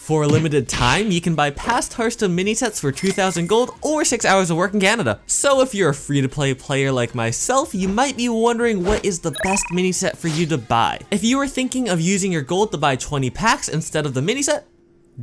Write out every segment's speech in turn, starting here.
For a limited time, you can buy past Hearthstone mini sets for 2,000 gold or 6 hours of work in Canada. So if you're a free-to-play player like myself, you might be wondering what is the best mini set for you to buy. If you are thinking of using your gold to buy 20 packs instead of the mini set,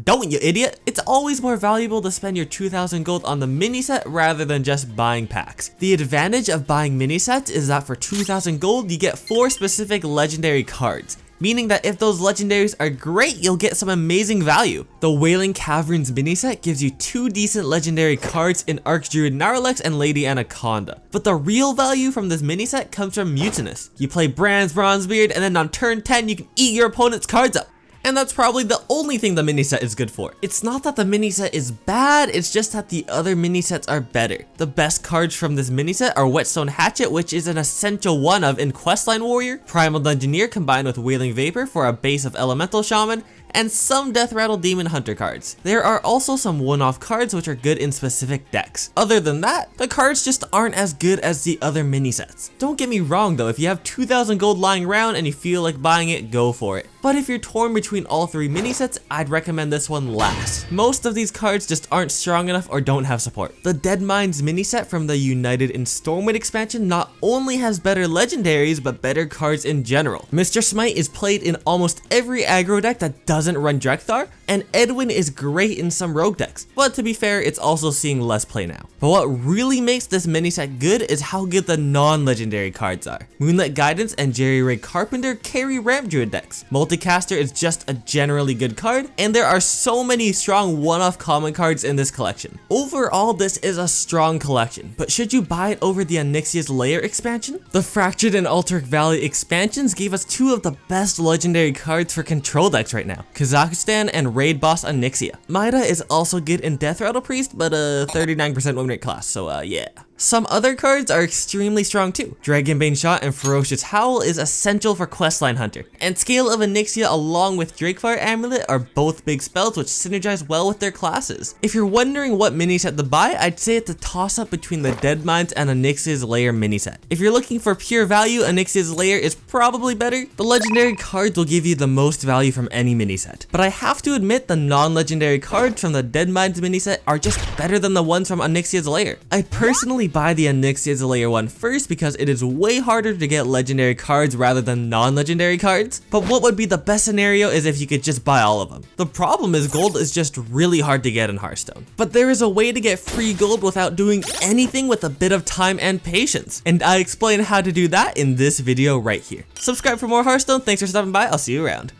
don't, you idiot! It's always more valuable to spend your 2,000 gold on the mini set rather than just buying packs. The advantage of buying mini sets is that for 2,000 gold, you get 4 specific legendary cards, meaning that if those legendaries are great, you'll get some amazing value. The Wailing Caverns mini set gives you 2 decent legendary cards in Archdruid Narlex and Lady Anaconda. But the real value from this mini set comes from Mutinous. You play Bran's Bronzebeard, and then on turn 10, you can eat your opponent's cards up. And that's probably the only thing the mini set is good for. It's not that the mini set is bad, it's just that the other mini sets are better. The best cards from this mini set are Whetstone Hatchet, which is an essential one of in Questline Warrior, Primal Dungeoneer combined with Wailing Vapor for a base of Elemental Shaman, and some Death Rattle Demon Hunter cards. There are also some one-off cards which are good in specific decks. Other than that, the cards just aren't as good as the other mini sets. Don't get me wrong though, if you have 2,000 gold lying around and you feel like buying it, go for it. But if you're torn between all 3 mini sets, I'd recommend this one last. Most of these cards just aren't strong enough or don't have support. The Deadmines mini set from the United in Stormwind expansion not only has better legendaries, but better cards in general. Mr. Smite is played in almost every aggro deck that doesn't run Drekthar, and Edwin is great in some rogue decks, but to be fair, it's also seeing less play now. But what really makes this mini set good is how good the non-legendary cards are. Moonlit Guidance and Jerry Ray Carpenter carry Ramp Druid decks. Multicaster is just a generally good card, and there are so many strong one-off common cards in this collection. Overall, this is a strong collection, but should you buy it over the Onxyia's Lair expansion? The Fractured and Alterac Valley expansions gave us 2 of the best legendary cards for control decks right now, Kazakhstan and Raid Boss Onxyia. Maida is also good in Death Rattle Priest, but a 39% win rate class, so yeah. Some other cards are extremely strong too. Dragonbane Shot and Ferocious Howl is essential for Questline Hunter, and Scale of Onxyia along with Drakefire Amulet are both big spells which synergize well with their classes. If you're wondering what mini set to buy, I'd say it's a toss up between the Deadmines and Onxyia's Lair mini set. If you're looking for pure value, Onxyia's Lair is probably better. The legendary cards will give you the most value from any mini set, but I have to admit the non-legendary cards from the Deadmines mini set are just better than the ones from Onxyia's Lair. I personally buy the Onxyia's Lair one first because it is way harder to get legendary cards rather than non-legendary cards, but what would be the best scenario is if you could just buy all of them. The problem is gold is just really hard to get in Hearthstone, but there is a way to get free gold without doing anything with a bit of time and patience, and I explain how to do that in this video right here. Subscribe for more Hearthstone. Thanks for stopping by. I'll see you around.